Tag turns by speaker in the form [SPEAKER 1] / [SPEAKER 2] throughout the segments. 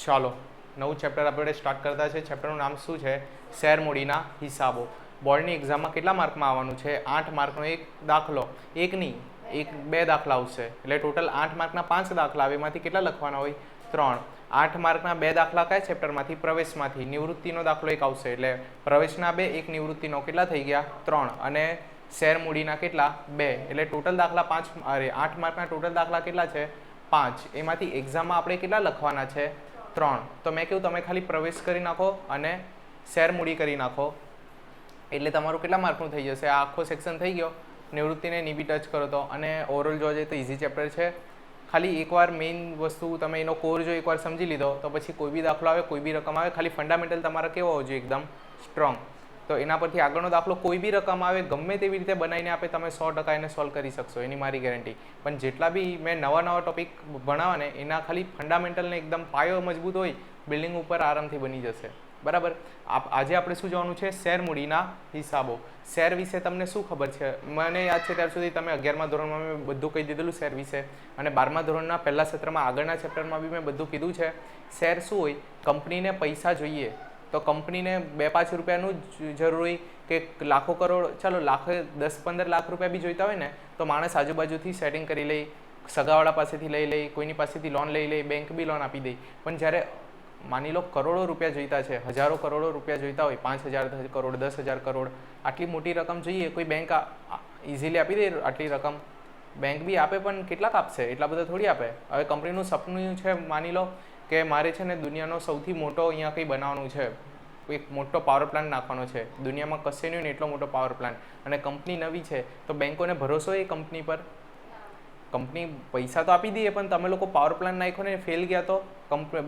[SPEAKER 1] ચાલો નવું ચેપ્ટર આપણે સ્ટાર્ટ કરતા છે. ચેપ્ટરનું નામ શું છે? શેર મૂડીના હિસાબો. બોર્ડની એક્ઝામમાં કેટલા માર્કમાં આવવાનું છે? 8 માર્કનો એક દાખલો. એક નહીં, બે દાખલા આવશે, એટલે ટોટલ 8 માર્કના 5 દાખલા આવે. એમાંથી કેટલા લખવાના હોય? 3. 8 માર્કના 2 દાખલા કયા ચેપ્ટરમાંથી? પ્રવેશમાંથી. નિવૃત્તિનો દાખલો એક આવશે, એટલે પ્રવેશના 2, એક નિવૃત્તિનો. કેટલા થઈ ગયા? 3. અને શેર મૂડીના કેટલા? 2. એટલે ટોટલ દાખલા 8 માર્કના ટોટલ દાખલા કેટલા છે? 5. એમાંથી એક્ઝામમાં આપણે કેટલા લખવાના છે? 3. તો મેં કહ્યું તમે ખાલી પ્રવેશ કરી નાખો અને શેર મૂડી કરી નાખો, એટલે તમારું કેટલા માર્કનું થઈ જશે? આ આખો સેક્શન થઈ ગયો. નિવૃત્તિને નીબી ટચ કરો તો, અને ઓવરઓલ જોવા જઈએ તો ઇઝી ચેપ્ટર છે. ખાલી એકવાર મેઇન વસ્તુ તમે એનો કોર જો એકવાર સમજી લીધો તો પછી કોઈ બી દાખલો આવે, કોઈ બી રકમ આવે, ખાલી ફંડામેન્ટલ તમારા કેવો હોવો જોઈએ? એકદમ સ્ટ્રોંગ. તો એના પરથી આગળનો દાખલો કોઈ બી રકમ આવે, ગમે તેવી રીતે બનાવીને આપે, તમે 100% એને સોલ્વ કરી શકશો, એની મારી ગેરંટી. પણ જેટલા બી મેં નવા ટોપિક ભણાવવા ને એના ખાલી ફંડામેન્ટલને એકદમ પાયો મજબૂત હોય, બિલ્ડિંગ ઉપર આરામથી બની જશે. બરાબર. આજે આપણે શું જોવાનું છે? શેર મૂડીના હિસાબો. શેર વિશે તમને શું ખબર છે? મને યાદ છે ત્યાર સુધી તમે 11મા ધોરણમાં મેં બધું કહી દીધેલું શેર વિશે, અને 12મા ધોરણના પહેલા સત્રમાં આગળના ચેપ્ટરમાં બી મેં બધું કીધું છે. શેર શું હોય? કંપનીને પૈસા જોઈએ તો કંપનીને 2-5 રૂપિયાનું જ જરૂર હોય કે લાખો કરોડ, ચાલો 10-15 લાખ રૂપિયા બી જોઈતા હોય ને તો માણસ આજુબાજુથી સેટિંગ કરી લે, સગાવાળા પાસેથી લઈ લે, કોઈની પાસેથી લોન લઈ લે, બેંક બી લોન આપી દે. પણ જ્યારે માની લો કરોડો રૂપિયા જોઈતા છે, હજારો કરોડો રૂપિયા જોઈતા હોય, 5,000 કરોડ, 10,000 કરોડ, આટલી મોટી રકમ જોઈએ, કોઈ બેંક ઇઝીલી આપી દે આટલી રકમ? બેંક બી આપે પણ કેટલાક આપશે? એટલા બધા થોડી આપે. હવે કંપનીનું સપનું છે, માની લો કે મારે છે ને દુનિયાનો સૌથી મોટો અહીંયા કંઈ બનાવવાનું છે, એક મોટો પાવર પ્લાન્ટ નાખવાનો છે, દુનિયામાં કશે નહીં એટલો મોટો પાવર પ્લાન્ટ, અને કંપની નવી છે, તો બેંકોને ભરોસો એ કંપની પર? કંપની પૈસા તો આપી દઈએ, પણ તમે લોકો પાવર પ્લાન્ટ નાખ્યો ને ફેલ ગયા તો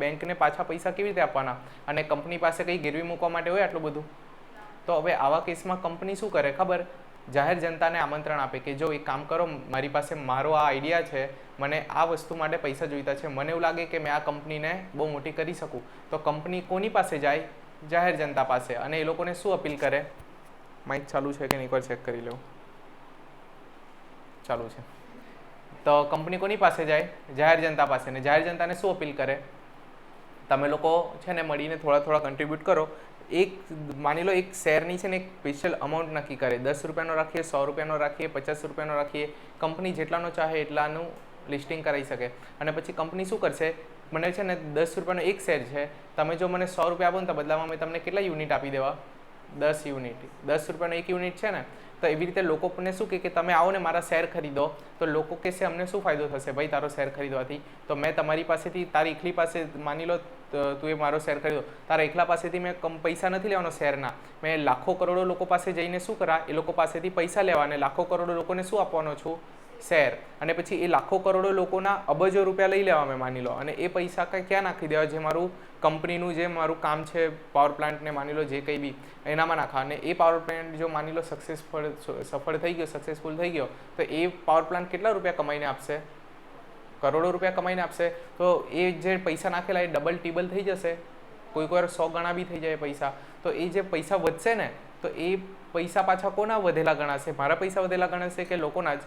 [SPEAKER 1] બેંકને પાછા પૈસા કેવી રીતે આપવાના? અને કંપની પાસે કંઈ ગીરવી મૂકવા માટે હોય આટલું બધું? તો હવે આવા કેસમાં કંપની શું કરે ખબર? જાહેર જનતાને આમંત્રણ આપે કે જો એક કામ કરો, મારી પાસે મારો આ આઈડિયા છે, મને આ વસ્તુ માટે પૈસા જોઈતા છે, મને એવું લાગે કે મેં આ કંપનીને બહુ મોટી કરી શકું. તો કંપની કોની પાસે જાય? જાહેર જનતા પાસે. અને એ લોકોને શું અપીલ કરે? માઇક ચાલુ છે કે નહીં એકવાર ચેક કરી લો. ચાલુ છે. તો કંપની કોની પાસે જાય? જાહેર જનતા પાસે. ને જાહેર જનતાને શું અપીલ કરે? તમે લોકો છે ને મળીને થોડા કન્ટ્રીબ્યુટ કરો. એક માની લો એક શેરની છે ને એક સ્પેશિયલ અમાઉન્ટ નક્કી કરે, 10 રૂપિયાનો રાખીએ, 100 રૂપિયાનો રાખીએ, 50 રૂપિયાનો રાખીએ. કંપની જેટલાનો ચાહે એટલાનું લિસ્ટિંગ કરાવી શકે. અને પછી કંપની શું કરશે? મને છે ને 10 રૂપિયાનો એક શેર છે, તમે જો મને 100 રૂપિયા આપો ને તો બદલામાં મેં તમને કેટલા યુનિટ આપી દેવા? 10 યુનિટ. 10 રૂપિયાનો એક યુનિટ છે ને, તો એવી રીતે લોકોને શું કે તમે આવો ને મારા શેર ખરીદો, તો લોકો કહેશે અમને શું ફાયદો થશે ભાઈ તારો શેર ખરીદવાથી? તો મેં તમારી પાસેથી, તારી એકલી પાસે, માની લો તું એ મારો શેર ખરીદો, તારા એકલા પાસેથી મેં પૈસા નથી લેવાનો શેરના, મેં લાખો કરોડો લોકો પાસે જઈને શું કરા? એ લોકો પાસેથી પૈસા લેવા, અને લાખો કરોડો લોકોને શું આપવાનો છું? શેર. અને પછી એ લાખો કરોડો લોકોના અબજો રૂપિયા લઈ લેવા મેં, માની લો, અને એ પૈસા ક્યાં નાખી દેવા? જે મારું કંપનીનું જે મારું કામ છે, પાવર પ્લાન્ટને માની લો જે કંઈ બી, એનામાં નાખવા. અને એ પાવર પ્લાન્ટ જો માની લો સફળ થઈ ગયો, સક્સેસફુલ થઈ ગયો, તો એ પાવર પ્લાન્ટ કેટલા રૂપિયા કમાઈને આપશે? કરોડો રૂપિયા કમાઈને આપશે. તો એ જે પૈસા નાખેલા એ ડબલ ટીબલ થઈ જશે, કોઈક વાર 100 ગણા બી થઈ જાય પૈસા. તો એ જે પૈસા વધશે ને, તો એ પૈસા પાછા કોના વધેલા ગણાશે? મારા પૈસા વધેલા ગણાશે કે લોકોના જ?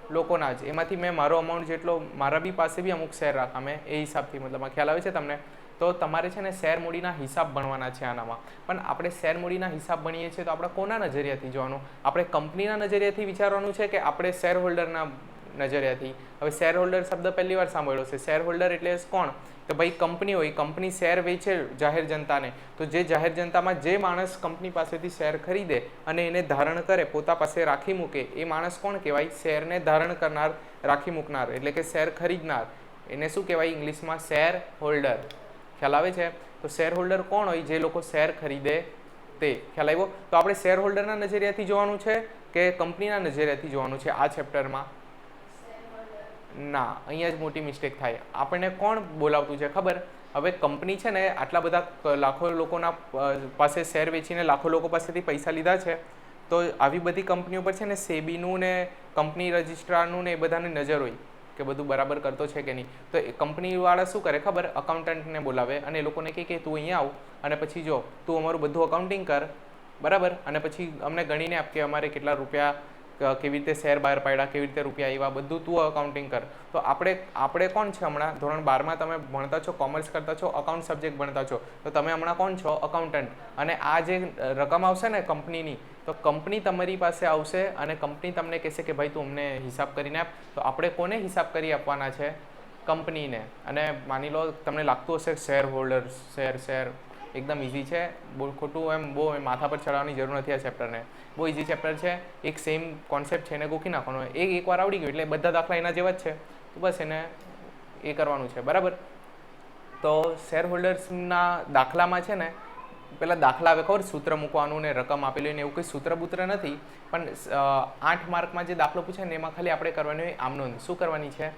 [SPEAKER 1] લોકોના જ. એમાંથી મેં મારો અમાઉન્ટ જેટલો, મારા બી પાસે બી અમુક શેર રાખા મેં, એ હિસાબથી, મતલબ ખ્યાલ આવે છે તમને? તો તમારે છે ને શેર મૂડીના હિસાબ ભણવાના છે આનામાં. પણ આપણે શેર મૂડીના હિસાબ ભણીએ છીએ તો આપણે કોના નજરિયાથી જોવાનું? આપણે કંપનીના નજરિયાથી વિચારવાનું છે કે આપણે શેર હોલ્ડરના નજરિયાથી? હવે શેર હોલ્ડર શબ્દ પહેલી વાર સાંભળ્યો છે. શેર હોલ્ડર એટલે કોણ? તો ભાઈ કંપની હોય, કંપની શેર વેચે જાહેર જનતાને, તો જે જાહેર જનતામાં જે માણસ કંપની પાસેથી શેર ખરીદે અને એને ધારણ કરે, પોતા પાસે રાખી મૂકે, એ માણસ કોણ કહેવાય? શેરને ધારણ કરનાર, રાખી મૂકનાર, એટલે કે શેર ખરીદનાર. એને શું કહેવાય ઇંગ્લિશમાં? Share holder. ખ્યાલ આવે છે? તો શેર હોલ્ડર કોણ હોય? જે લોકો શેર ખરીદે તે. ખ્યાલ આવ્યો? તો આપણે શેર હોલ્ડરના નજરિયાથી જોવાનું છે કે કંપનીના નજરિયાથી જોવાનું છે આ ચેપ્ટરમાં? ના, અહીંયા જ મોટી મિસ્ટેક થાય. આપણને કોણ બોલાવતું છે ખબર? હવે કંપની છે ને આટલા બધા લાખો લોકોના પાસે શેર વેચીને લાખો લોકો પાસેથી પૈસા લીધા છે, તો આવી બધી કંપનીઓ પર છે ને સેબીનું ને કંપની રજિસ્ટ્રારનું ને એ બધાની નજર હોય કે બધું બરાબર કરતો છે કે નહીં. તો એ કંપનીવાળા શું કરે ખબર? અકાઉન્ટન્ટને બોલાવે અને એ લોકોને કહે કે તું અહીંયા આવ અને પછી જો તું અમારું બધું અકાઉન્ટિંગ કર, બરાબર, અને પછી અમને ગણીને આપ કે અમારે કેટલા રૂપિયા કેવી રીતે શેર બહાર પાડ્યા, કેવી રીતે રૂપિયા આવ્યા, બધું તું અકાઉન્ટિંગ કર. તો આપણે કોણ છે હમણાં ધોરણ 12માં તમે ભણતા છો, કોમર્સ કરતા છો, અકાઉન્ટ સબ્જેક્ટ ભણતા છો, તો તમે હમણાં કોણ છો? અકાઉન્ટન્ટ. અને આ જે રકમ આવશે ને કંપનીની, તો કંપની તમારી પાસે આવશે અને કંપની તમને કહેશે કે ભાઈ તું અમને હિસાબ કરીને આપ. તો આપણે કોને હિસાબ કરી આપવાના છે? કંપનીને. અને માની લો તમને લાગતું હશે શેર હોલ્ડર્સ, શેર એકદમ ઇઝી છે, બહુ ખોટું એમ બહુ માથા પર ચડાવવાની જરૂર નથી આ ચેપ્ટરને. બહુ ઇઝી ચેપ્ટર છે, એક સેમ કોન્સેપ્ટ છે, એને ગોખી નાખવાનો. એકવાર આવડી ગયું એટલે બધા દાખલા એના જેવા જ છે, તો બસ એને એ કરવાનું છે, બરાબર. તો શેર હોલ્ડર્સના દાખલામાં છે ને પહેલાં દાખલા આવે ખબર, સૂત્ર મૂકવાનું ને રકમ આપેલી ને એવું કંઈ સૂત્ર બૂત્ર નથી. પણ 8 માર્કમાં જે દાખલો પૂછે ને એમાં ખાલી આપણે કરવાની હોય આમનોંધ. શું કરવાની છે?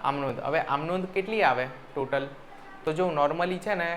[SPEAKER 1] આમનોંધ. હવે આમનોંધ કેટલી આવે ટોટલ? તો જો નોર્મલી છે ને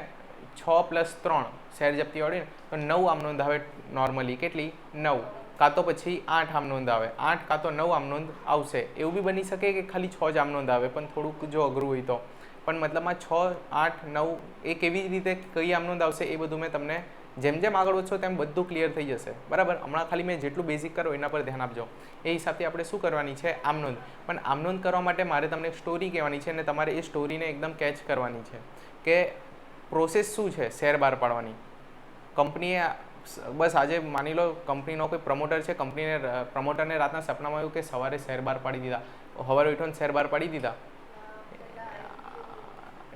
[SPEAKER 1] 6 + 3 શેર જપ્તી વાળી ને તો 9 આમનોંધ આવે નોર્મલી. કેટલી? 9. કાં તો પછી 8 આમનોંધ આવે. 8 કાં તો 9 આમનોંધ આવશે. એવું બી બની શકે કે ખાલી 6 જ આમનોંધ આવે, પણ થોડુંક જો અઘરું હોય તો. પણ મતલબમાં 6, 8, 9 એ કેવી રીતે કઈ આમનોંધ આવશે એ બધું મેં તમને જેમ જેમ આગળ વધશો તેમ બધું ક્લિયર થઈ જશે, બરાબર. હમણાં ખાલી મેં જેટલું બેઝિક કરો એના પર ધ્યાન આપજો. એ હિસાબથી આપણે શું કરવાની છે? આમનોંધ. પણ આમનોંધ કરવા માટે મારે તમને એક સ્ટોરી કહેવાની છે અને તમારે એ સ્ટોરીને એકદમ કેચ કરવાની છે કે પ્રોસેસ શું છે શેર બહાર પાડવાની. કંપનીએ બસ આજે માની લો કંપનીનો કોઈ પ્રમોટર છે, પ્રમોટરને રાતના સપનામાં આવ્યું કે સવારે શેર બહાર પાડી દીધા, સવારે ઉઠીને શેર બહાર પાડી દીધા,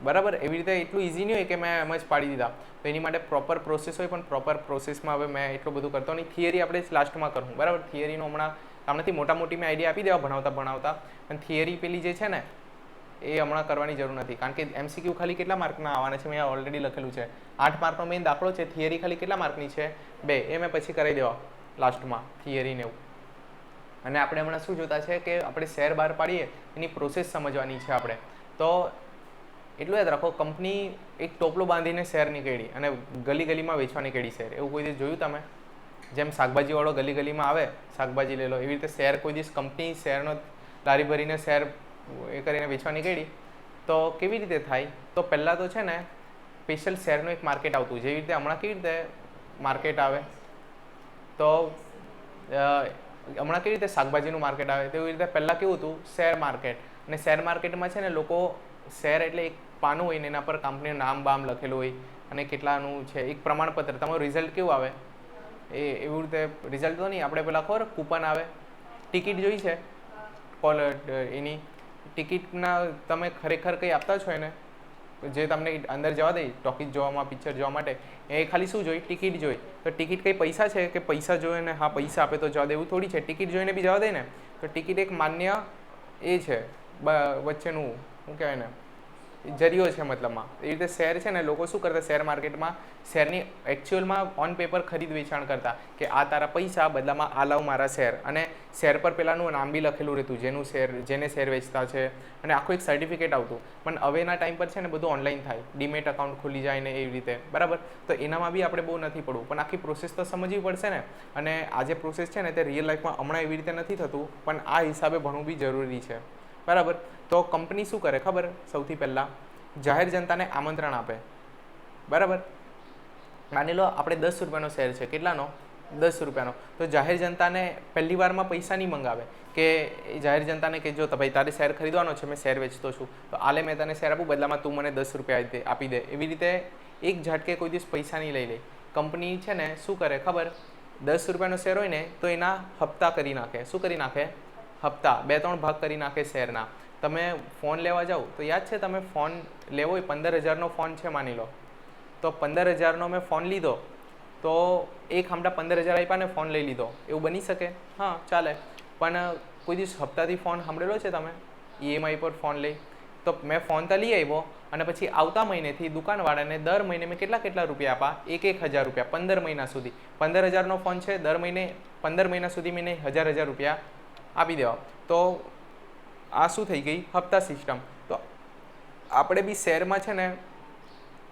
[SPEAKER 1] બરાબર. એવી રીતે એટલું ઇઝી નહીં હોય કે મેં એમ જ પાડી દીધા. તો એની માટે પ્રોપર પ્રોસેસ હોય, પણ પ્રોપર પ્રોસેસમાં હવે મેં એટલું બધું કરતો નહીં. થિયરી આપણે લાસ્ટમાં કરું, બરાબર. થિયરીનો હમણાં કામ નથી, મોટી મેં આઈડિયા આપી દેવા ભણાવતા, પણ થિયરી પેલી જે છે ને એ હમણાં કરવાની જરૂર નથી. કારણ કે MCQ ખાલી કેટલા માર્કના આવવાના છે મેં ઓલરેડી લખેલું છે. 8 માર્કનો મેઇન દાખલો છે. થિયરી ખાલી કેટલા માર્કની છે? 2. એ મેં પછી કરાવી દેવા લાસ્ટમાં થિયરીને એવું. અને આપણે હમણાં શું જોતા છે કે આપણે શેર બહાર પાડીએ એની પ્રોસેસ સમજવાની છે આપણે. તો એટલું યાદ રાખો, કંપની એક ટોપલો બાંધીને શેર નીકળી અને ગલીમાં વેચવા નીકળી શેર. એવું કોઈ દિવસ જોયું તમે? જેમ શાકભાજીવાળો ગલીમાં આવે, શાકભાજી લઈ લો, એવી રીતે શેર કોઈ દિવસ કંપની શેરનો લારી ભરીને શેર એ કરીને વેચવા નીકળી. તો કેવી રીતે થાય? તો પહેલાં તો છે ને સ્પેશિયલ શેરનું એક માર્કેટ આવતું. જેવી રીતે હમણાં કેવી રીતે માર્કેટ આવે, તો હમણાં કેવી રીતે શાકભાજીનું માર્કેટ આવે, તેવી રીતે પહેલાં કેવું હતું? Share market. અને શેર માર્કેટમાં છે ને લોકો શેર એટલે એક પાનું હોય ને એના પર કંપનીનું નામ બામ લખેલું હોય અને કેટલાનું છે, એક પ્રમાણપત્ર. તમારું રિઝલ્ટ કેવું આવે એવી રીતે રિઝલ્ટ તો નહીં, આપણે પેલા ખબર કૂપન આવે, ટિકિટ જોઈ છે એની ટિકિટના તમે ખરેખર કંઈ આપતા છો એને, જે તમને અંદર જવા દે ટોકીઝ જોવામાં, પિક્ચર જોવા માટે, એ ખાલી શું જોઈ? ટિકિટ જોઈ. તો ટિકિટ કંઈ પૈસા છે કે પૈસા જોઈએ ને હા પૈસા આપે તો જવા દે એવું થોડી છે. ટિકિટ જોઈને બી જવા દે ને. તો ટિકિટ એક માન્ય એ છે વચ્ચેનું, શું કહેવાય ને, જરિયો છે મતલબમાં. એ રીતે શેર છે ને લોકો શું કરતા શેર માર્કેટમાં શેરની એકચ્યુઅલમાં ઓન પેપર ખરીદ વેચાણ કરતા કે આ તારા પૈસા બદલામાં આ લાવ મારા શેર. અને શેર પર પેલાનું નામ બી લખેલું રહેતું જેને શેર વેચતા છે, અને આખું એક સર્ટિફિકેટ આવતું. પણ હવેના ટાઈમ પર છે ને બધું ઓનલાઈન થાય, ડીમેટ અકાઉન્ટ ખુલી જાય ને એવી રીતે, બરાબર. તો એનામાં બી આપણે બહુ નથી પડવું, પણ આખી પ્રોસેસ તો સમજવી પડશે ને. અને આ જે પ્રોસેસ છે ને તે રિયલ લાઈફમાં હમણાં એવી રીતે નથી થતું, પણ આ હિસાબે ભણવું બી જરૂરી છે, બરાબર. તો કંપની શું કરે ખબર? સૌથી પહેલાં જાહેર જનતાને આમંત્રણ આપે, બરાબર. માની લો આપણે 10 રૂપિયાનો શેર છે. કેટલાનો? 10 રૂપિયાનો. તો જાહેર જનતાને પહેલી વારમાં પૈસા નહીં મંગાવે કે જાહેર જનતાને કે જો ભાઈ તારે શેર ખરીદવાનો છે, મેં શેર વેચતો છું, તો આલે મેં તને શેર આપું, બદલામાં તું મને 10 રૂપિયા આપી દે. એવી રીતે એક ઝાટકે કોઈ દિવસ પૈસા નહીં લઈ લે. કંપની છે ને શું કરે ખબર? 10 રૂપિયાનો શેર હોય ને તો એના હપ્તા કરી નાખે. શું કરી નાખે? હપ્તા. 2-3 ભાગ કરી નાખે શેરના. તમે ફોન લેવા જાઓ તો યાદ છે, તમે ફોન લેવો હોય 15,000નો ફોન છે માની લો, તો 15,000નો મેં ફોન લીધો, તો એક હમણાં 15,000 આપ્યા ને ફોન લઈ લીધો, એવું બની શકે? હા, ચાલે. પણ કોઈ દિવસ હપ્તાથી ફોન સાંભળેલો છે તમે? EMI પર ફોન લઈ. તો મેં ફોન તો લઈ આવ્યો અને પછી આવતા મહિનેથી દુકાનવાળાને દર મહિને મેં કેટલા રૂપિયા આપા? 1,000 રૂપિયા 15 મહિના સુધી. 15,000નો ફોન છે, દર મહિને 15 મહિના સુધી મેં 1,000 રૂપિયા આપી દેવા. તો આ શું થઈ ગઈ? હપ્તા સિસ્ટમ. તો આપણે બી શેરમાં છે ને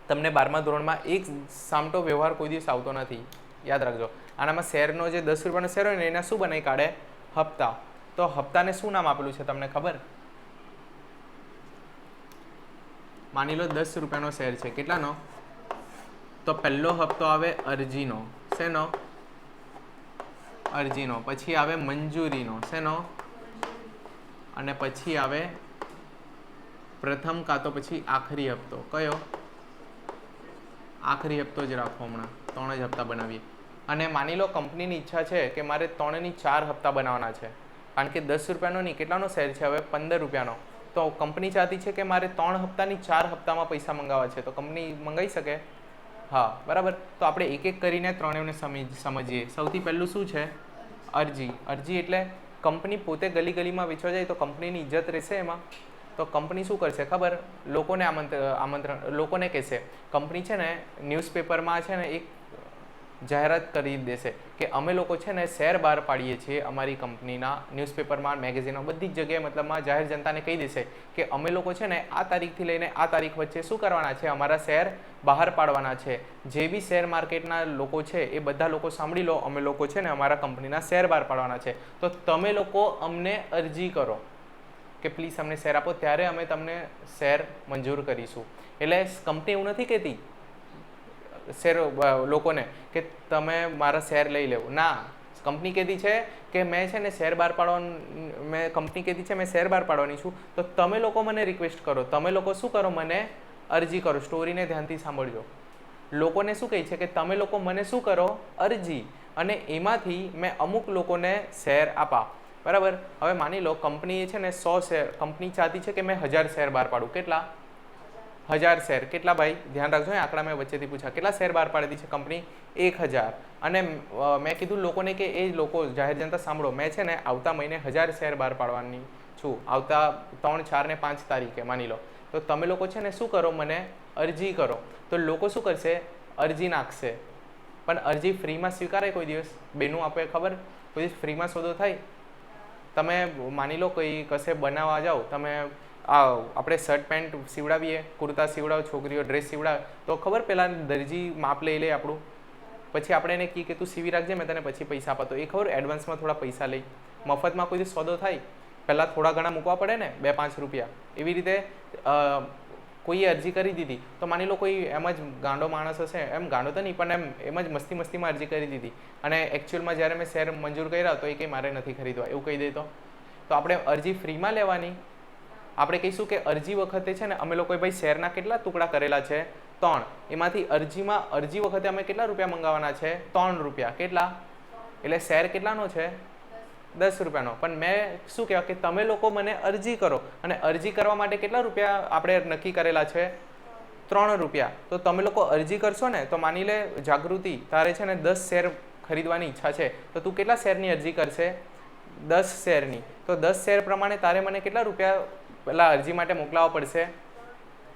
[SPEAKER 1] તમને 12મા ધોરણમાં એક સામટો વ્યવહાર કોઈ દિવસ આવતો નથી, યાદ રાખજો. આનામાં શેરનો જે 10 રૂપિયાનો શેર હોય ને એના શું બનાવી કાઢે? હપ્તા. તો હપ્તાને શું નામ આપેલું છે તમને ખબર? માની લો 10 રૂપિયાનો શેર છે. કેટલાનો? તો પહેલો હપ્તો આવે અરજીનો. શેનો? અરજીનો, પછી આવે મંજૂરીનો, શેનો? અને પછી આવે પ્રથમ કાં તો પછી આખરી હપ્તો. કયો? આખરી હપ્તો જ રાખો, હમણાં 3 જ હપ્તા બનાવીએ. અને માની લો કંપનીની ઈચ્છા છે કે મારે 3 ની 4 હપ્તા બનાવવાના છે, કારણ કે 10 રૂપિયાનો નહીં, કેટલાનો શેર છે હવે? 15 રૂપિયાનો. તો કંપની ચાહતી છે કે મારે 3 હપ્તાની 4 હપ્તામાં પૈસા મંગાવવા છે, તો કંપની મંગાવી શકે? હા, બરાબર. તો આપણે એક એક કરીને ત્રણેયને સમજીએ. સૌથી પહેલું શું છે? અરજી. અરજી એટલે કંપની પોતે ગલી ગલીમાં વેચવા જાય તો કંપનીની ઇજ્જત રહેશે એમાં? તો કંપની શું કરશે ખબર? લોકોને આમંત્રણ લોકોને કહેશે. કંપની છે ને ન્યૂઝપેપરમાં છે ને એક જાહેરાત કરી દેશે કે અમે લોકો છે ને શેર બહાર પાડીએ છીએ અમારી કંપનીના, ન્યૂઝપેપરમાં, મેગેઝિનમાં, બધી જ જગ્યાએ મતલબમાં જાહેર જનતાને કહી દેશે કે અમે લોકો છે ને આ તારીખથી લઈને આ તારીખ વચ્ચે શું કરવાના છે? અમારા શેર બહાર પાડવાના છે. જે બી શેર માર્કેટના લોકો છે એ બધા લોકો સાંભળી લો, અમે લોકો છે ને અમારા કંપનીના શેર બહાર પાડવાના છે, તો તમે લોકો અમને અરજી કરો કે પ્લીઝ અમને શેર આપો, ત્યારે અમે તમને શેર મંજૂર કરીશું. એટલે કંપની એવું નથી કહેતી શેર લોકોને કે તમે મારા શેર લઈ લેવો. ના, કંપની કહેતી છે કે મેં છે ને શેર બહાર પાડવાનું, કંપની કહેતી છે મેં શેર બહાર પાડવાની છું, તો તમે લોકો મને રિક્વેસ્ટ કરો, તમે લોકો શું કરો? મને અરજી કરો. સ્ટોરીને ધ્યાનથી સાંભળજો. લોકોને શું કહે છે કે તમે લોકો મને શું કરો? અરજી. અને એમાંથી મેં અમુક લોકોને શેર આપા. બરાબર. હવે માની લો કંપની છે ને 100 શેર, કંપની ચાહતી છે કે મેં 1000 શેર બહાર પાડું. કેટલા? 1000 શેર. કેટલા ભાઈ? ધ્યાન રાખજો, આંકડા મેં વચ્ચેથી પૂછા. કેટલા શેર બહાર પાડી છે કંપની? 1000. અને મેં કીધું લોકોને કે એ લોકો જાહેર જનતા સાંભળો, મેં છે ને આવતા મહિને 1000 શેર બહાર પાડવાની છું, આવતા 3, 4 ને 5 તારીખે માની લો. તો તમે લોકો છે ને શું કરો? મને અરજી કરો. તો લોકો શું કરશે? અરજી નાખશે. પણ અરજી ફ્રીમાં સ્વીકારાય કોઈ દિવસ? બેનું આપણે ખબર કોઈ દિવસ ફ્રીમાં સોદો થાય? તમે માની લો કોઈ કશે બનાવવા જાઓ, તમે આપણે શર્ટ પેન્ટ સીવડાવીએ, કુર્તા સીવડાવો, છોકરીઓ ડ્રેસ સીવડાવે, તો ખબર પહેલાં દરજી માપ લઈ લે આપણું, પછી આપણે એને કહીએ કે તું સીવી રાખજે, મેં તને પછી પૈસા આપા. તો એ ખબર એડવાન્સમાં થોડા પૈસા લઈ. મફતમાં કોઈ સોદો થાય પહેલાં થોડા ઘણા મૂકવા પડે ને, 2-5 રૂપિયા. એવી રીતે કોઈએ અરજી કરી દીધી, તો માની લો કોઈ એમ જ ગાંડો માણસ હશે, એમ ગાંડો તો નહીં પણ એમ જ મસ્તીમાં અરજી કરી દીધી, અને એકચ્યુઅલમાં જ્યારે મેં શેર મંજૂર કર્યા તો એ કંઈ મારે નથી ખરીદવા એવું કહી દે તો આપણે અરજી ફ્રીમાં લેવાની? આપણે કહીશું કે અરજી વખતે છે ને અમે લોકોએ ભાઈ શેરના કેટલા ટુકડા કરેલા છે? 3. એમાંથી અરજી વખતે અમે કેટલા રૂપિયા મંગાવવાના છે? 3 રૂપિયા. કેટલા? એટલે શેર કેટલાનો છે? 10 રૂપિયાનો. પણ મેં શું કહેવાય કે તમે લોકો મને અરજી કરો, અને અરજી કરવા માટે કેટલા રૂપિયા આપણે નક્કી કરેલા છે? 3 રૂપિયા. તો તમે લોકો અરજી કરશો ને, તો માની લે જાગૃતિ, તારે છે ને 10 શેર ખરીદવાની ઈચ્છા છે, તો તું કેટલા શેરની અરજી કરશે? 10 શેરની. તો 10 શેર પ્રમાણે તારે મને કેટલા રૂપિયા પેલા અરજી માટે મોકલાવવા પડશે?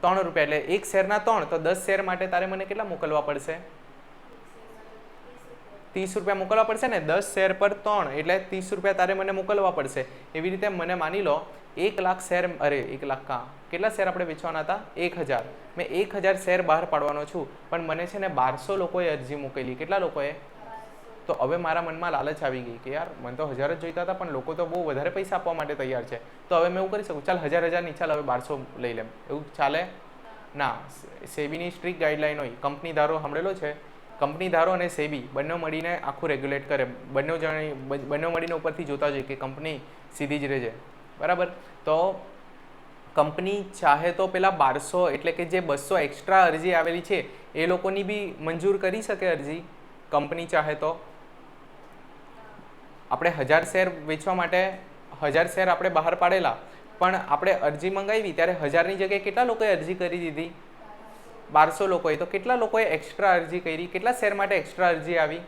[SPEAKER 1] 3 રૂપિયા. એટલે એક શેરના 3, તો 10 શેર માટે તારે મને કેટલા મોકલવા પડશે? 30 રૂપિયા મોકલવા પડશે ને. 10 શેર પર 3 એટલે 30 રૂપિયા તારે મને મોકલવા પડશે. એવી રીતે મને માની લો 1 લાખ શેર, અરે 1 લાખ કા કેટલા શેર આપણે વેચવાના હતા? 1000. મેં 1000 શેર બહાર પાડવાનો છું, પણ મને છે ને 1200 લોકોએ અરજી મોકલી. કેટલા લોકોએ? તો હવે મારા મનમાં લાલચ આવી ગઈ કે યાર મને તો 1000 જ જોઈતા હતા, પણ લોકો તો બહુ વધારે પૈસા આપવા માટે તૈયાર છે. તો હવે મેં એવું કરી શકું, ચાલ 1000 નહીં, ચાલ હવે 1200 લઈ લેમ. એવું ચાલે ના? સેબીની સ્ટ્રિક્ટ ગાઈડલાઈન હોય. કંપની ધારો સાંભળેલો છે? કંપની ધારો અને સેબી બંને મળીને આખું રેગ્યુલેટ કરે. બંને મળીને ઉપરથી જોતા જોઈએ કે કંપની સીધી જ રહેજે. બરાબર. તો કંપની ચાહે તો પેલા 1200 એટલે કે જે 200 એક્સ્ટ્રા અરજી આવેલી છે એ લોકોની બી મંજૂર કરી શકે અરજી. કંપની ચાહે તો આપણે 1000 શેર વેચવા માટે 1000 શેર આપણે બહાર પાડેલા, પણ આપણે અરજી મંગાવી ત્યારે 1000ની જગ્યાએ કેટલા લોકોએ અરજી કરી દીધી? 1200 લોકોએ. તો કેટલા લોકોએ એક્સ્ટ્રા અરજી કરી? કેટલા શેર માટે એક્સ્ટ્રા અરજી આવી?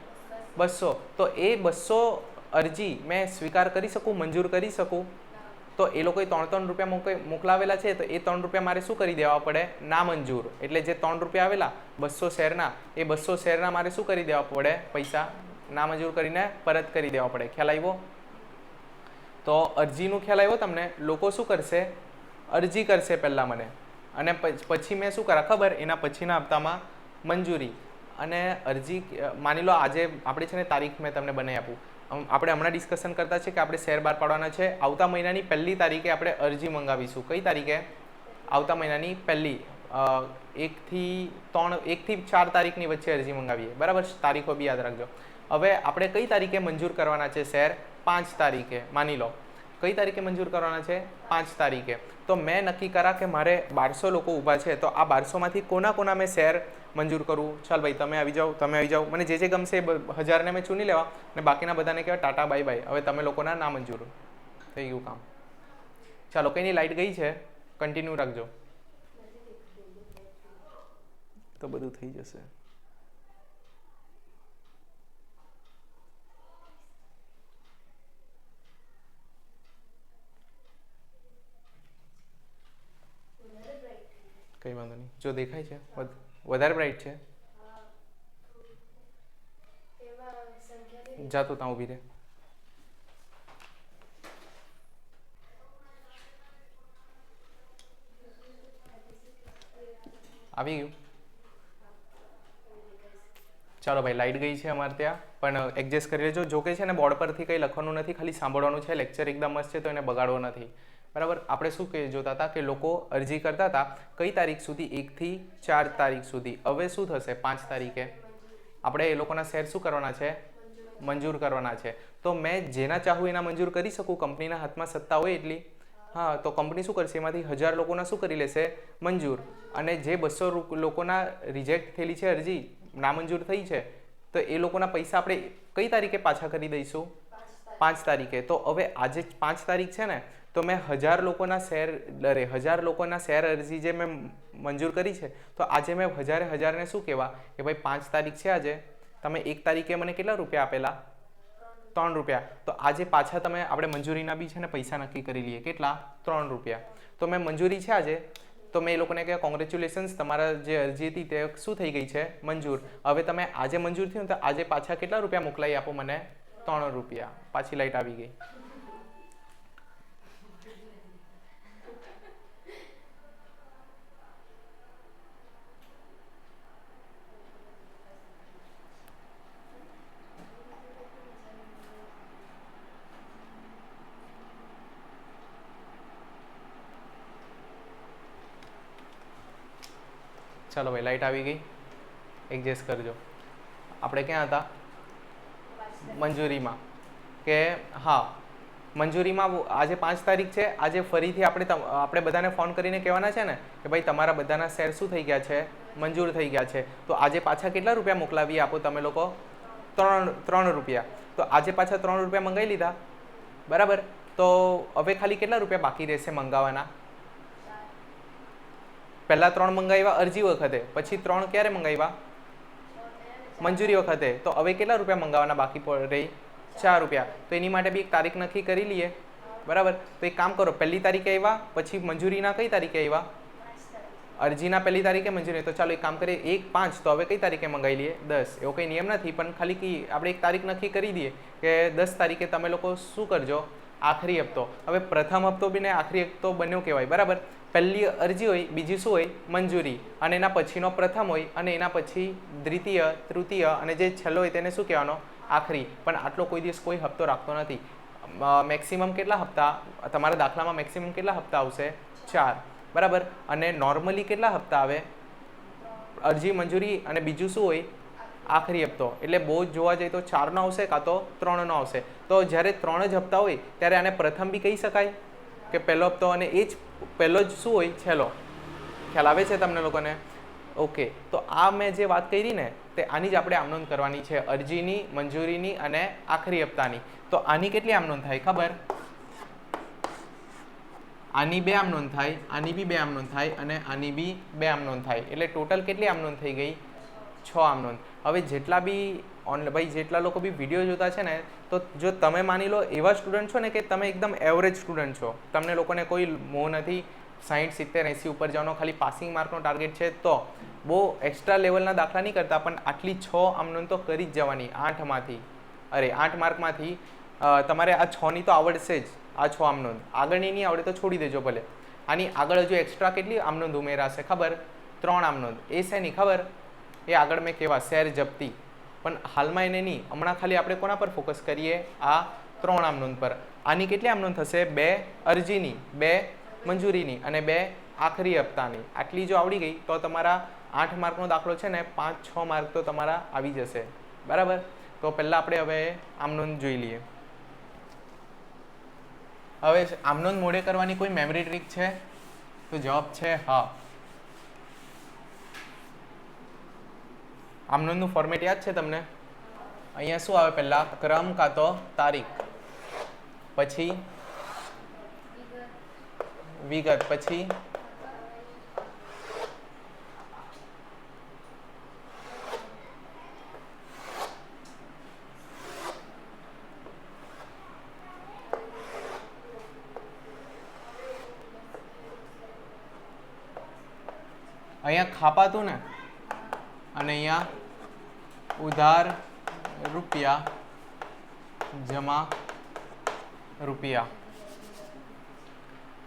[SPEAKER 1] 200. તો એ 200 અરજી મેં સ્વીકાર કરી શકું, મંજૂર કરી શકું? તો એ લોકોએ 3 રૂપિયા મોકલાવેલા છે, તો એ 3 રૂપિયા મારે શું કરી દેવા પડે? ના મંજૂર. એટલે જે 3 રૂપિયા આવેલા 200 શેરના, એ 200 શેરના મારે શું કરી દેવા પડે? પૈસા ના મંજૂર કરીને પરત કરી દેવા પડે. ખ્યાલ આવ્યો? તો અરજીનું ખ્યાલ આવ્યો તમને? લોકો શું કરશે? અરજી કરશે પહેલાં મને, અને પછી મેં શું કરા ખબર? એના પછીના હપ્તામાં મંજૂરી. અને અરજી માની લો આજે આપણે છે ને તારીખ મેં તમને બનાવી આપું. આપણે હમણાં ડિસ્કશન કરતા છે કે આપણે શેર બહાર પાડવાના છે. આવતા મહિનાની 1લી તારીખે આપણે અરજી મંગાવીશું. કઈ તારીખે? આવતા મહિનાની 1લી. 1 થી 4 તારીખની વચ્ચે અરજી મંગાવીએ. બરાબર? તારીખો બી યાદ રાખજો. હવે આપણે કઈ તારીખે મંજૂર કરવાના છે શેર? 5 તારીખે. માની લો કઈ તારીખે મંજૂર કરવાના છે? 5 તારીખે. તો મેં નક્કી કરા કે મારે 1200 લોકો ઊભા છે, તો આ 1200 માંથી કોના કોના મેં શેર મંજૂર કરું? ચાલ ભાઈ તમે આવી જાઓ, તમે આવી જાઓ, મને જે ગમશે 1000ને મેં ચૂની લેવા અને બાકીના બધાને કહેવાય ટાટા બાય બાય, હવે તમે લોકોના ના મંજૂર. થઈ ગયું કામ. ચાલો કંઈની લાઇટ ગઈ છે, કન્ટિન્યુ રાખજો તો બધું થઈ જશે. કઈ વાંધો નહીં, જો દેખાય છે વધારે બ્રાઇટ છે જાતો ત્યાં ઊભી રહે. આવી ગયું? ચાલો ભાઈ લાઇટ ગઈ છે અમારે ત્યાં, પણ એડજસ્ટ કરી લેજો. જો કે છે ને બોર્ડ પરથી કંઈ લખવાનું નથી, ખાલી સાંભળવાનું છે. લેક્ચર એકદમ મસ્ત છે તો એને બગાડવો નથી, બરાબર. આપણે શું કે જોતા હતા કે લોકો અરજી કરતા હતા કઈ તારીખ સુધી? 1 થી 4 તારીખ સુધી. હવે શું થશે? 5 તારીખે આપણે એ લોકોના શેર શું કરવાના છે? મંજૂર કરવાના છે. તો મેં જેના ચાહું એના મંજૂર કરી શકું, કંપનીના હાથમાં સત્તા હોય એટલી. હા, તો કંપની શું કરશે? એમાંથી 1000 લોકોના શું કરી લેશે? મંજૂર. અને જે 200 લોકોના રિજેક્ટ થયેલી છે અરજી, નામંજૂર થઈ છે, તો એ લોકોના પૈસા આપણે કઈ તારીખે પાછા કરી દઈશું? 5 તારીખે. તો હવે આજે 5 તારીખ છે ને, તો મેં 1000 લોકોના શેર 1000 લોકોના શેર અરજી જે મેં મંજૂર કરી છે, તો આજે મેં 1000ને શું કહેવા કે ભાઈ 5 તારીખ છે આજે, તમે 1 તારીખે મને કેટલા રૂપિયા આપેલા? 3 રૂપિયા. તો આજે પાછા તમે આપણે મંજૂરીના બી છે ને પૈસા નક્કી કરી લઈએ. કેટલા? 3 રૂપિયા. તો મેં મંજૂરી છે આજે, તો મેં એ લોકોને કહે કોંગ્રેચ્યુલેશન્સ, તમારા જે અરજી હતી તે શું થઈ ગઈ છે? મંજૂર. હવે તમે આજે મંજૂર થયું તો આજે પાછા કેટલા રૂપિયા મોકલાઈ આપો મને? 3 રૂપિયા. પાછી લાઈટ આવી ગઈ. ચાલો ભાઈ લાઈટ આવી ગઈ, એડજસ્ટ કરજો. આપણે ક્યાં હતા? મંજૂરીમાં. કે હા, મંજૂરીમાં આજે 5 તારીખ છે. આજે ફરીથી આપણે બધાને ફોન કરીને કહેવાના છે ને કે ભાઈ તમારા બધાના શેર શું થઈ ગયા છે? મંજૂર થઈ ગયા છે. તો આજે પાછા કેટલા રૂપિયા મોકલાવી આપો તમે લોકો? 3 રૂપિયા. તો આજે પાછા 3 રૂપિયા મંગાવી લીધા, બરાબર. તો હવે ખાલી કેટલા રૂપિયા બાકી રહેશે મંગાવવાના? પહેલા 3 મંગાવ્યા અરજી વખતે, પછી 3 ક્યારે મંગાવ્યા? મંજૂરી વખતે. તો હવે કેટલા રૂપિયા મંગાવવાના બાકી રહી? 4 રૂપિયા. તો એની માટે બી એક તારીખ નક્કી કરી લઈએ, બરાબર. તો એક કામ કરો, 1લી તારીખે આવ્યા, પછી મંજૂરીના કઈ તારીખે આવ્યા? અરજીના 1લી તારીખે મંજૂરી. તો ચાલો એક કામ કરીએ, 1/5. તો હવે કઈ તારીખે મંગાવી લઈએ? 10. એવો કંઈ નિયમ નથી, પણ ખાલી આપણે એક તારીખ નક્કી કરી દઈએ કે 10 તારીખે તમે લોકો શું કરજો? આખરી હપ્તો. હવે પ્રથમ હપ્તો બી ને આખરી હપ્તો બંને કહેવાય, બરાબર. પહેલી અરજી હોય, બીજી શું હોય? મંજૂરી. અને એના પછીનો પ્રથમ હોય, અને એના પછી દ્વિતીય, તૃતીય, અને જે છેલ્લો હોય તેને શું કહેવાનો? આખરી. પણ આટલો કોઈ દિવસ કોઈ હપ્તો રાખતો નથી. મેક્સિમમ કેટલા હપ્તા તમારા દાખલામાં? મેક્સિમમ કેટલા હપ્તા આવશે? 4, બરાબર. અને નોર્મલી કેટલા હપ્તા આવે? અરજી, મંજૂરી અને બીજું શું હોય? આખરી હપ્તો. એટલે બહુ જોવા જઈએ તો 4નો આવશે કાં તો 3નો આવશે. તો જ્યારે 3 જ હપ્તા હોય ત્યારે આને પ્રથમ બી કહી શકાય કે પહેલો હપ્તો, અને એ જ પહેલો જ શું હોય? છેલ્લો. ખ્યાલ આવે છે તમને લોકોને? ઓકે. તો આ મેં જે વાત કરી ને તે આની જ આપણે આમનોંધ કરવાની છે, અરજીની, મંજૂરીની અને આખરી હપ્તાની. તો આની કેટલી આમનોંધ થાય ખબર? આની 2 આમનોંધ થાય, આની બી 2 આમનોંધ થાય, અને આની બી 2 આમનોંધ થાય. એટલે ટોટલ કેટલી આમનોંધ થઈ ગઈ? 6 આમનોંધ. હવે જેટલા બી ભાઈ જેટલા લોકો બી વિડીયો જોતા છે ને, તો જો તમે માની લો એવા સ્ટુડન્ટ છો ને કે તમે એકદમ એવરેજ સ્ટુડન્ટ છો, તમને લોકોને કોઈ મોહ નથી 60, 70, 80 ઉપર જવાનો, ખાલી પાસિંગ માર્કનો ટાર્ગેટ છે, તો બહુ એક્સ્ટ્રા લેવલના દાખલા નહીં કરતા, પણ આટલી 6 આમનોંધ તો કરી જ જવાની. 8 માર્કમાંથી તમારે આ 6ની તો આવડશે જ. આ 6 આમનોંધ. આગળની નહીં આવડે તો છોડી દેજો ભલે. આની આગળ હજુ એક્સ્ટ્રા કેટલી આમનોંધ ઉમેરાશે ખબર? 3 આમનોંધ. એ શેની ખબર? એ આગળ મેં કહેવા શેર જપ્તી. પણ હાલમાં એને નહીં, હમણાં ખાલી આપણે કોના પર ફોકસ કરીએ? આ 3 આમનોંધ પર. આની કેટલી આમનોંધ થશે? 2 અરજીની, 2 મંજૂરીની અને 2 આખરી હપ્તાની. આટલી જો આવડી ગઈ તો તમારા 8 માર્કનો દાખલો છે ને 5-6 માર્ક તો તમારા આવી જશે, બરાબર. તો પહેલાં આપણે હવે આમ નોંધ જોઈ લઈએ. હવે આમ નોંધ મોડે કરવાની કોઈ મેમરી ટ્રીક છે? તો જવાબ છે હા. આમ નોંધનું ફોર્મેટ યાદ છે તમને? અહીંયા શું આવે? પહેલા ક્રમ કાં તો તારીખ, પછી વિગત, પછી અહીંયા ખાપાતું ને, અને અહીંયા ઉધાર રૂપિયા, જમા રૂપિયા.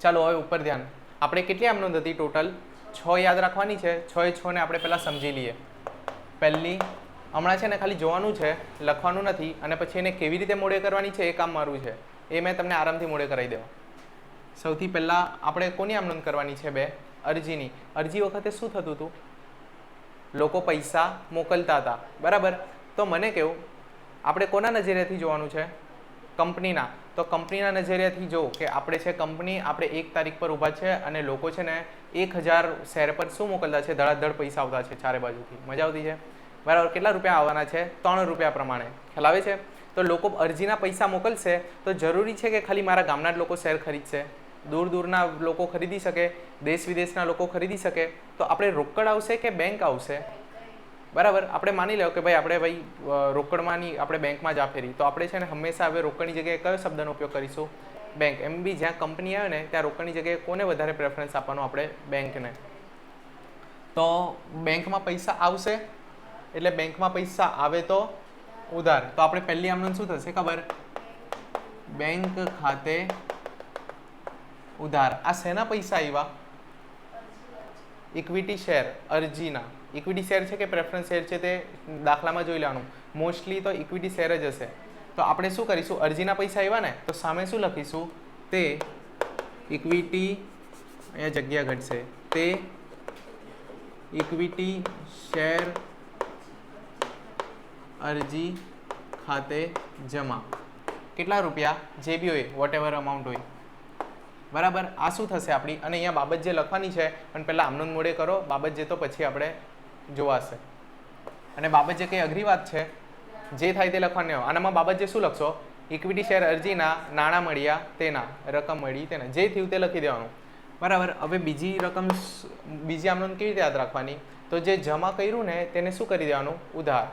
[SPEAKER 1] ચાલો હવે ઉપર ધ્યાન. આપણે કેટલી આમ નોંધ હતી ટોટલ? 6 યાદ રાખવાની છે. 6 એ 6 ને આપણે પહેલાં સમજી લઈએ. પહેલી હમણાં છે ને ખાલી જોવાનું છે, લખવાનું નથી, અને પછી એને કેવી રીતે મોડે કરવાની છે એ કામ મારું છે. એ મેં તમને આરામથી મોડે કરાવી દેવા. સૌથી પહેલાં આપણે કોની આમ નોંધ કરવાની છે? 2 અરજીની. અરજી વખતે શું થતું હતું? લોકો પૈસા મોકલતા હતા, બરાબર? તો મને કેવું, આપણે કોના નજરિયાથી જોવાનું છે? કંપનીના. તો કંપનીના નજરિયાથી જો કે આપણે છે કંપની, આપણે 1 તારીખ પર ઊભા છે અને લોકો છે ને 1000 શેર પર શું મોકલતા છે? ધડાધડ પૈસા આવતા છે ચારે બાજુથી. મજા આવતી છે, બરાબર? કેટલા રૂપિયા આવવાના છે? 3 રૂપિયા પ્રમાણે. ખ્યાલ આવે છે? તો લોકો અરજીના પૈસા મોકલશે તો જરૂરી છે કે ખાલી મારા ગામના જ લોકો શેર ખરીદશે? દૂર દૂરના લોકો ખરીદી શકે, દેશ વિદેશના લોકો ખરીદી શકે. તો આપણે રોકડ આવશે કે બેંક આવશે? બરાબર? આપણે માની લો કે ભાઈ આપણે રોકડમાંની આપણે બેંકમાં જ આપેલી, તો આપણે છે ને હંમેશા હવે રોકડની જગ્યાએ કયો શબ્દનો ઉપયોગ કરીશું? બેંક. એમ બી જ્યાં કંપની આવે ને ત્યાં રોકડની જગ્યાએ કોને વધારે પ્રેફરન્સ આપવાનો? આપણે બેંકને. તો બેંકમાં પૈસા આવશે એટલે બેંકમાં પૈસા આવે તો ઉધાર. તો આપણે પહેલી આમનું શું થશે ખબર? બેંક ખાતે ઉધાર. આ શેના પૈસા આવ્યા? ઇક્વિટી શેર, અરજીના. ઇક્વિટી શેર છે કે પ્રેફરન્સ શેર છે તે દાખલામાં જોઈ લેવાનું. મોસ્ટલી તો ઇક્વિટી શેર જ હશે. તો આપણે શું કરીશું? અરજીના પૈસા આવ્યા ને, તો સામે શું લખીશું? તે ઇક્વિટી, અહીંયા જગ્યા ઘટશે, તે ઇક્વિટી શેર અરજી ખાતે જમા. કેટલા રૂપિયા? જે બી હોય, વોટ એવર અમાઉન્ટ હોય, બરાબર? આ શું થશે આપણી? અને અહીંયા બાબત જે લખવાની છે, પણ પહેલાં આમનો મોડે કરો. બાબત જે તો પછી આપણે જોવાશે. અને બાબત જે કંઈ અઘરી વાત છે, જે થાય તે લખવાની હોય. આનામાં બાબત જે શું લખશો? ઇક્વિટી શેર અરજીના નાણાં મળ્યા તેના, રકમ મળી તેના, જે થયું તે લખી દેવાનું, બરાબર? હવે બીજી રકમ, બીજી આમનો કેવી રીતે યાદ રાખવાની? તો જે જમા કર્યું ને તેને શું કરી દેવાનું? ઉધાર.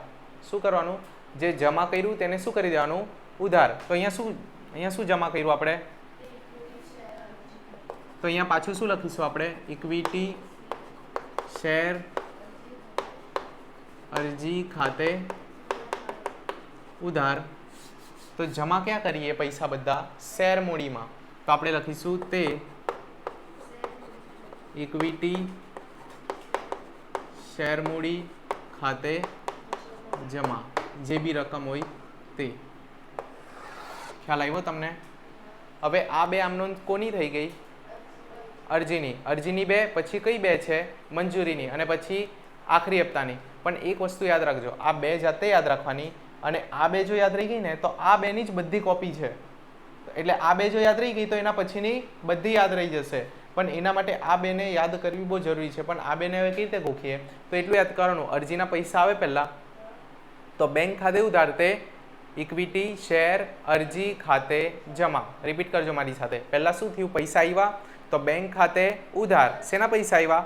[SPEAKER 1] શું કરવાનું? જે જમા કર્યું તેને શું કરી દેવાનું? ઉધાર. તો અહીંયા શું જમા કર્યું આપણે? તો અહીંયા પાછું શું લખીશું આપણે? ઇક્વિટી શેર અરજી ખાતે ઉધાર. તો જમા ક્યાં કરીએ પૈસા? બધા શેર મૂડીમાં. તો આપણે લખીશું તે ઇક્વિટી શેર મૂડી ખાતે જમા, જે બી રકમ હોય તે. ખ્યાલ આવ્યો તમને? હવે આ 2 આમનો કોની થઈ ગઈ? અરજીની. અરજીની 2, પછી કઈ 2 છે? મંજૂરીની, અને પછી આખરી હપ્તાની. પણ એક વસ્તુ યાદ રાખજો, આ 2 જાતે યાદ રાખવાની, અને આ 2 જો યાદ રહી ગઈ ને તો આ 2ની જ બધી કોપી છે. એટલે આ 2 જો યાદ રહી ગઈ તો એના પછીની બધી યાદ રહી જશે. પણ એના માટે આ 2ને યાદ કરવી બહુ જરૂરી છે. પણ આ 2ને હવે કેવી રીતે ગોખીએ? તો એટલું યાદ કરવાનું, અરજીના પૈસા આવે પહેલાં, તો બેંક ખાતે ઉધાર, તે ઇક્વિટી શેર અરજી ખાતે જમા. રિપીટ કરજો મારી સાથે. પહેલાં શું થયું? પૈસા આવ્યા, તો બેંક ખાતે ઉધાર. શેના પૈસા આવ્યા?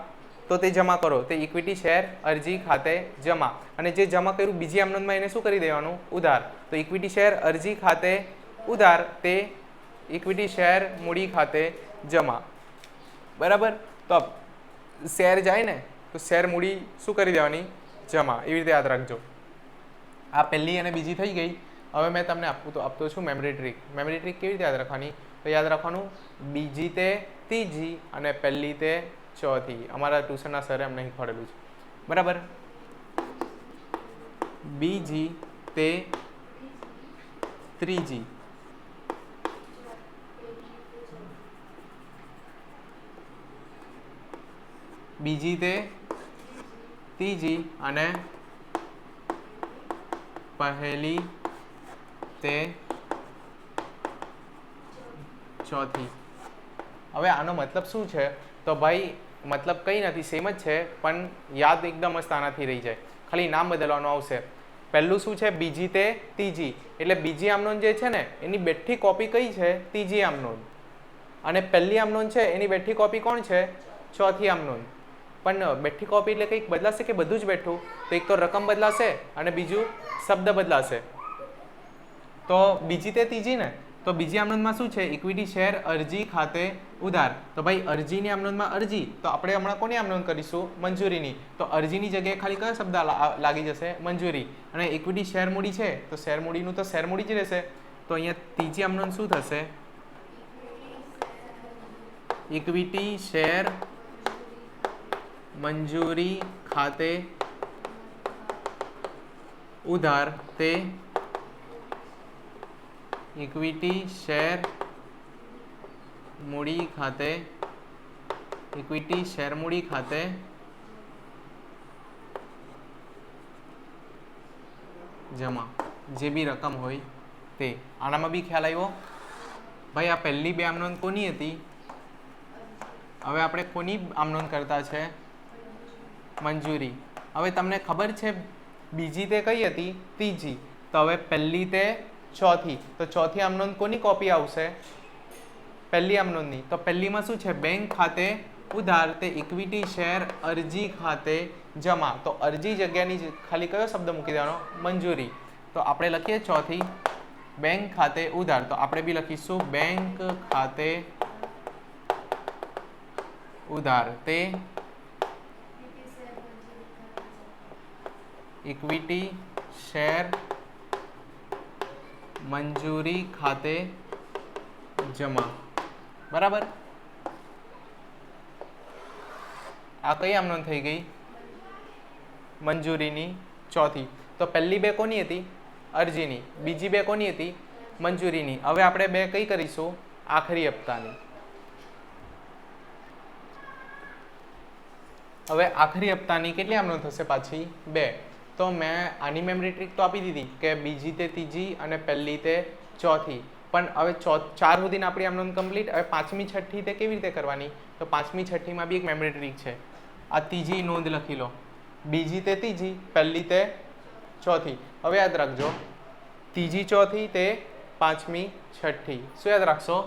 [SPEAKER 1] તો તે જમા કરો, તે ઇક્વિટી શેર અરજી ખાતે જમા. અને જે જમા કર્યું બીજી આમનોંધમાં એને શું કરી દેવાનું? ઉધાર. તો ઇક્વિટી શેર અરજી ખાતે ઉધાર, તે ઇક્વિટી શેર મૂડી ખાતે જમા, બરાબર? તો શેર જાય ને તો શેર મૂડી શું કરી દેવાની? જમા. એવી રીતે યાદ રાખજો. આ પહેલી અને બીજી થઈ ગઈ. હવે મેં તમને આપતો છું મેમરી ટ્રીક. મેમરી ટ્રીક કેવી રીતે યાદ રાખવાની? તો યાદ રાખવાનું, બીજી તે ત્રીજી અને પહેલી તે ચોથી. અમારા ટ્યુશનના સરે અમને શીખવાડેલું છે, બરાબર? બીજી તે ત્રીજી, બીજી તે ત્રીજી અને પહેલી તે ચોથી. હવે આનો મતલબ શું છે? તો ભાઈ મતલબ કંઈ નથી, સેમ જ છે, પણ યાદ એકદમ મસ્ત આનાથી રહી જાય. ખાલી નામ બદલવાનું આવશે. પહેલું શું છે? બીજી તે ત્રીજી. એટલે બીજી આમનોંધ જે છે ને એની બેઠી કોપી કઈ છે? ત્રીજી આમનોંધ. અને પહેલી આમનોંધ છે એની બેઠી કોપી કોણ છે? ચોથી આમનોંધ. પણ બેઠી કોપી એટલે કંઈક બદલાશે કે બધું જ બેઠું? તો એક તો રકમ બદલાશે અને બીજું શબ્દ બદલાશે. તો બીજી તે ત્રીજી ને, તો બીજી આમનોંધમાં શું છે? ઇક્વિટી શેર અરજી ખાતે ઉધાર. તો ભાઈ અરજીની આમનોંધમાં અરજી, તો આપણે હમણાં કોની આમનોંધ કરીશું? મંજૂરીની. તો અરજીની જગ્યાએ ખાલી કયો શબ્દ લાગી જશે? મંજૂરી. અને ઇક્વિટી શેર મૂડી છે તો શેર મૂડીનું તો શેર મૂડી જ રહેશે. તો અહીંયા ત્રીજી આમનોંધ શું થશે? ઇક્વિટી શેર મંજૂરી ખાતે ઉધાર તે ઇક્વિટી શેર મૂડી ખાતે જમા. જે બી રકમ હોય તે. આનામાં બી ખ્યાલ આવ્યો? ભાઈ આ પહેલી બે આમનોંધ કોની હતી? હવે આપણે કોની આમનોંધ કરતા છે? મંજૂરી. હવે તમને ખબર છે બીજી તે કઈ હતી? ત્રીજી. તો હવે પહેલી તે ચોથી. તો ચોથી આમનોંધ કોની કોપી આવશે? પહેલી આમનોંધની. તો પહેલીમાં શું છે? બેંક ખાતે ઉધાર તે ઇક્વિટી શેર અરજી ખાતે જમા. તો અરજી જગ્યાની ખાલી કયો શબ્દ મૂકી દેવાનો? મંજૂરી. તો આપણે લખીએ ચોથી બેંક ખાતે ઉધાર. તો આપણે બી લખીશું બેંક ખાતે ઉધાર તે ઇક્વિટી શેર મંજૂરી ખાતે જમા. બરાબર. આ કઈ આમનોંધ થઈ ગઈ? મંજૂરીની ચોથી. તો પહેલી બે કોની હતી? અરજીની. બીજી બે કોની હતી? મંજૂરીની. હવે આપણે બે કઈ કરીશું? આખરી હપ્તાની. હવે આખરી હપ્તાની કેટલી આમનોંધ થશે? પાછી બે. તો મેં આની મેમરી ટ્રીક તો આપી દીધી કે બીજી તે ત્રીજી અને પહેલી તે ચોથી. પણ હવે 4 સુધીની આપણી આમનોંધ કમ્પ્લીટ. હવે પાંચમી છઠ્ઠી તે કેવી રીતે કરવાની? તો પાંચમી છઠ્ઠીમાં બી એક મેમરી ટ્રીક છે. આ ત્રીજી નોંધ લખી લો. બીજી તે ત્રીજી, પહેલી તે ચોથી. હવે યાદ રાખજો, ત્રીજી ચોથી તે પાંચમી છઠ્ઠી. શું યાદ રાખશો?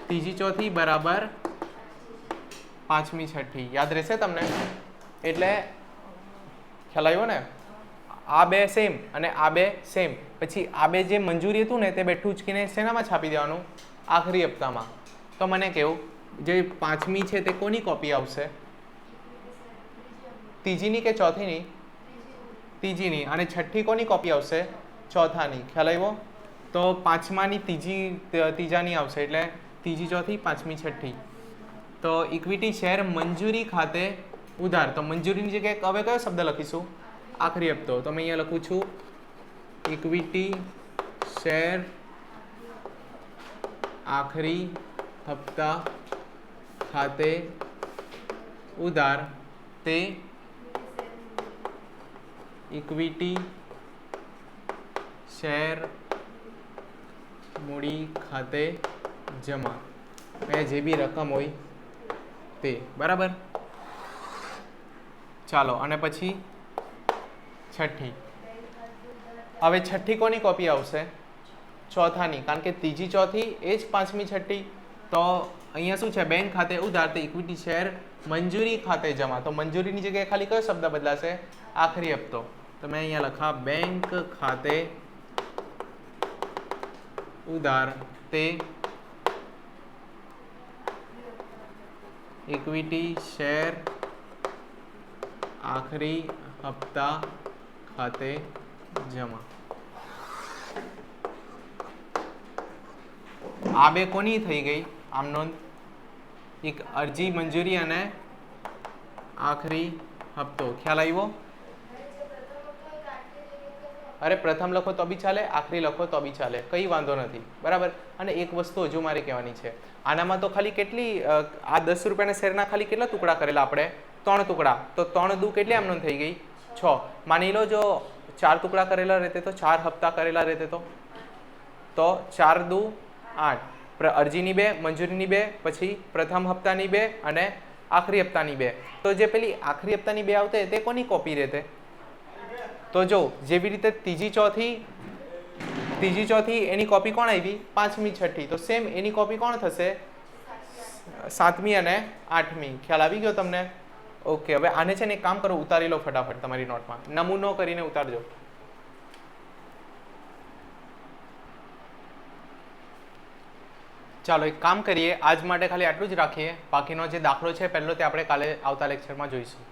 [SPEAKER 1] ત્રીજી ચોથી બરાબર પાંચમી છઠ્ઠી. યાદ રહેશે તમને? એટલે ખ્યાલ આવ્યો ને? આ બે સેમ અને આ બે સેમ. પછી આ બે જે મંજૂરી હતું ને તે બેઠું ઉચકીને શેનામાં છાપી દેવાનું? આખરી હપ્તામાં. તો મને કેવું, જે પાંચમી છે તે કોની કોપી આવશે? ત્રીજીની કે ચોથીની? ત્રીજીની. અને છઠ્ઠી કોની કોપી આવશે? ચોથાની. ખ્યાલ આવ્યો? તો પાંચમાની ત્રીજાની આવશે. એટલે ત્રીજી ચોથી પાંચમી છઠ્ઠી. તો ઇક્વિટી શેર મંજૂરી ખાતે ઉધાર. તો મંજૂરીની જગ્યાએ હવે કયો શબ્દ લખીશું? આખરી હપ્તો. તો મેં અહીંયા લખું છું ઇક્વિટી શેર આખરી હપ્તા ખાતે ઉધાર તે ઇક્વિટી શેર મૂડી ખાતે જમા. જે બી રકમ હોય તે. બરાબર. ચાલો, અને પછી છઠ્ઠી. હવે છઠ્ઠી કોની કોપી આવશે? ચોથાની. કારણ કે ત્રીજી ચોથી એ જ પાંચમી છઠ્ઠી. તો અહીંયા શું છે? બેંક ખાતે ઉધાર તે ઇક્વિટી શેર મંજૂરી ખાતે જમા. તો મંજૂરીની જગ્યાએ ખાલી કયો શબ્દ બદલાશે? આખરી હપ્તો. તો મેં અહીંયા લખા બેંક ખાતે ઉધાર તે ઇક્વિટી શેર આખરી હપ્તા ખાતે જમા. આ બે કોની થઈ ગઈ આમનોંધ? એક અરજી મંજૂરી અને આખરી હપ્તો. ખ્યાલ આવ્યો? અરે પ્રથમ લખો તો બી ચાલે, આખરી લખો તો બી ચાલે, કંઈ વાંધો નથી. બરાબર. અને એક વસ્તુ હજુ મારે કહેવાની છે. આનામાં તો ખાલી કેટલી આ 10 રૂપિયાના શેરના ખાલી કેટલા ટુકડા કરેલા આપણે? 3 ટુકડા. તો 3 દુ કેટલી આમનોંધ થઈ ગઈ? 6. માની લો જો 4 ટુકડા કરેલા રહેતે તો 4 હપ્તા કરેલા રહેતે તો 4 દુ 8, અરજીની 2, મંજૂરીની 2, પછી પ્રથમ હપ્તાની 2 અને આખરી હપ્તાની 2. તો જે પેલી આખરી હપ્તાની 2 આવતે તે કોની કોપી રહેતે? તો જો જેવી રીતે ત્રીજી ચોથી એની કોપી કોણ આવી? પાંચમી છઠ્ઠી. તો સેમ એની કોપી કોણ થશે? સાતમી અને આઠમી. ખ્યાલ આવી ગયો તમને? ઓકે, હવે આને છે ને એક કામ કરો, ઉતારી લો ફટાફટ તમારી નોટમાં, નમૂનો કરીને ઉતારજો. ચાલો એક કામ કરીએ, આજ માટે ખાલી આટલું જ રાખીએ. બાકીનો જે દાખલો છે પહેલો તે આપણે કાલે આવતા લેક્ચરમાં જોઈશું.